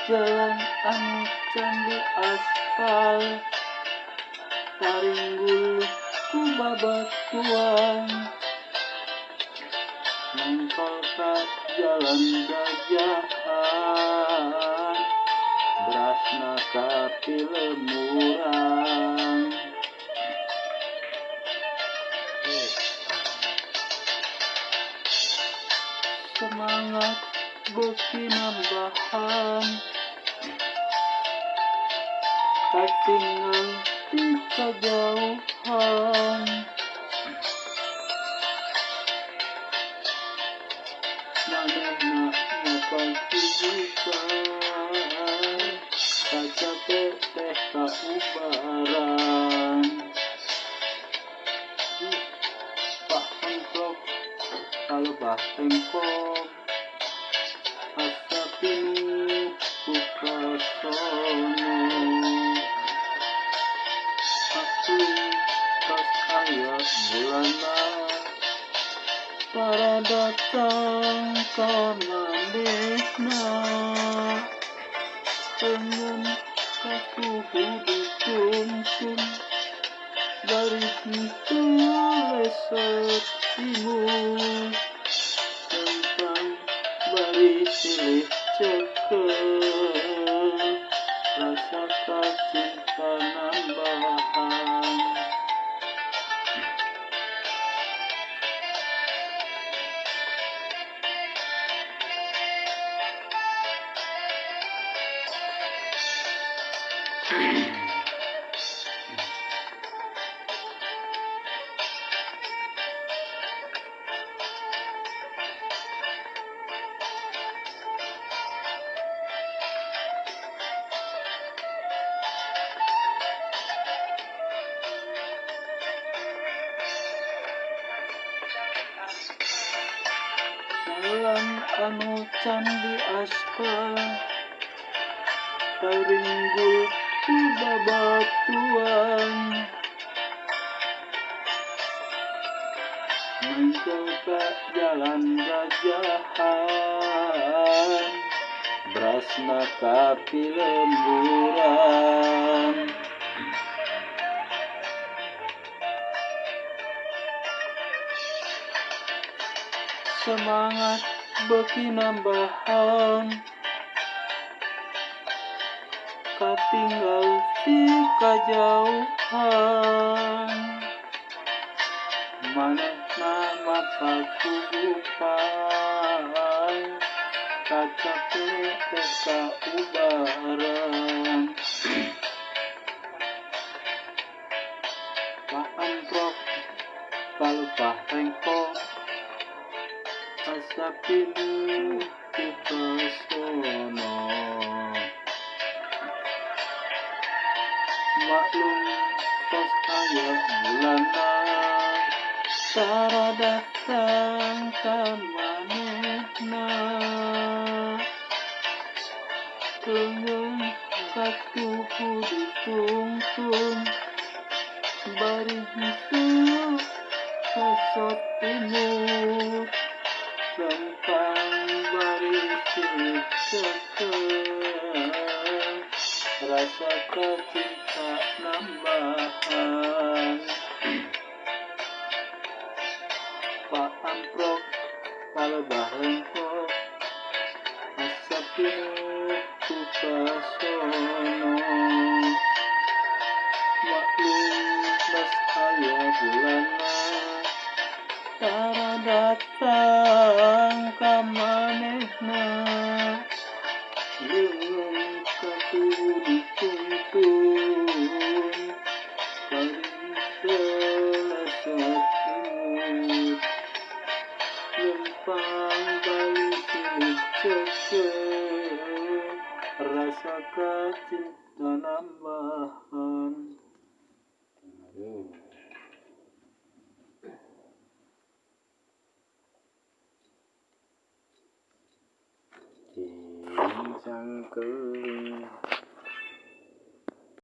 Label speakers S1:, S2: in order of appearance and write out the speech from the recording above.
S1: jalan anu can di aspal, taringgul ku babatuan, nongkol ka jalan gajahan, berasna ka film urang. Semangat beuki nambahan, katinggal di kajauhan, manehna ngapatujukan, kacape teh kaubaran. Pak Entok kalebah tengkong, asa pinuh kukasono, asli pas aya bulanan, para datang ka manehna, pengen katuhu ditungtung, dari henteu leset imut, tentang bari silih cekel, rasa kacinta nambahan. Jalan anu can di aspal, taringgul ku babatuan, nongkol ka jalan gajahan, berasna ka film urang. Semangat beuki nambahan, katinggal di kajauhan, manehna mapatu Gupay, kacape teh kaubaran. Pak Entok kalebah tengkong, asa pinuh kukasono, maklum pas aya bulanan, tara datang ka manehna, pengen katuhu ditungtung, bari henteu leset imut, tentang bari silih cekel, rasa kacinta nambahan. Pak Amprok kalebah lengkok, asa pinuh kukasono, maklum pas aya bulanan, tara datang ka manehna, leungeun katuhu ditungtung, bari henteu leset imut, lempang bali silih cekel, rasa kacinta nambahan. Sang keling